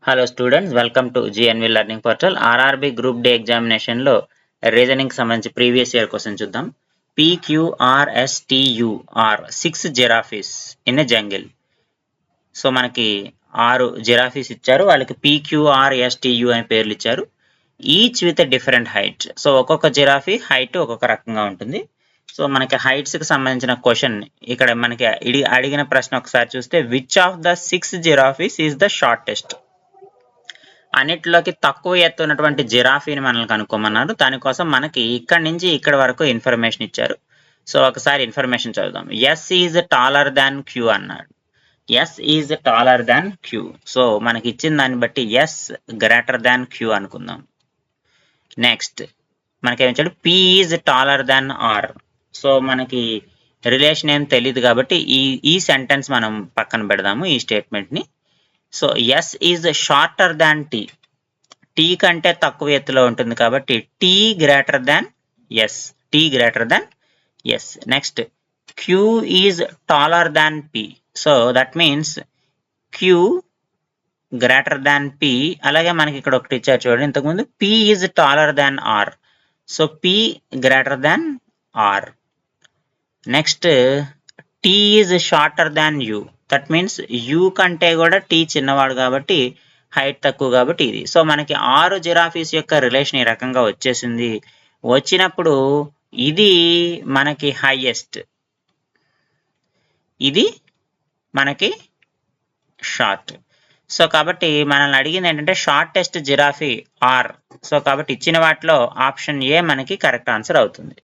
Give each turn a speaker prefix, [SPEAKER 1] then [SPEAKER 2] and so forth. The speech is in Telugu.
[SPEAKER 1] Hello students, welcome to GNV learning portal. RRB group D examination లో రీజనింగ్ సంబంధించి ప్రీవియస్ ఇయర్ క్వశ్చన్ చూద్దాం. PQRSTUR 6 giraffes in a jungle. So మనకి 6 జిరాఫీస్ ఇచ్చారు, వాళ్ళకి PQRSTU అనే పేర్లు ఇచ్చారు. Each with different height. So ఒక్కొక్క జిరాఫీ హైట్ ఒక్కొక్క రకంగా ఉంటుంది. సో మనకి హైట్స్ కి సంబంధించిన క్వశ్చన్ ఇక్కడ మనకి అడిగిన ప్రశ్న ఒకసారి చూస్తే, which of the 6 giraffes is the shortest? అన్నిటిలోకి తక్కువ ఎత్తు ఉన్నటువంటి జిరాఫీని మనల్ని కనుక్కోమన్నారు. దానికోసం మనకి ఇక్కడ నుంచి ఇక్కడ వరకు ఇన్ఫర్మేషన్ ఇచ్చారు. సో ఒకసారి ఇన్ఫర్మేషన్ చదువుదాం. S is taller than Q అన్నాడు. S is taller than Q. So మనకి ఇచ్చిన దాన్ని బట్టి ఎస్ గ్రేటర్ దాన్ క్యూ అనుకుందాం. నెక్స్ట్ మనకి ఏమి ఇచ్చాడు, P is taller than R. So మనకి రిలేషన్ ఏం తెలియదు కాబట్టి ఈ సెంటెన్స్ మనం పక్కన పెడదాము, ఈ స్టేట్మెంట్ ని. So S is shorter than T. T కంటే తక్కువ ఎత్తులో ఉంటుంది కాబట్టి T greater than S. T greater than S. Next Q is taller than P. So that means Q greater than P. అలాగే మనకి ఇక్కడ ఒకటి ఇచ్చారు చూడండి, ఇంతకుముందు P is taller than R. So P greater than R. Next T is shorter than U. That means U కంటే కూడా టీ చిన్నవాడు కాబట్టి హైట్ తక్కువ కాబట్టి ఇది. సో మనకి 6 జిరాఫీస్ యొక్క రిలేషన్ ఈ రకంగా వచ్చేసింది. వచ్చినప్పుడు ఇది మనకి హైయెస్ట్, ఇది మనకి షార్ట్. సో కాబట్టి మనల్ని అడిగింది ఏంటంటే షార్టెస్ట్ జిరాఫీ ఆర్. సో కాబట్టి ఇచ్చిన వాటిలో ఆప్షన్ ఏ మనకి కరెక్ట్ ఆన్సర్ అవుతుంది.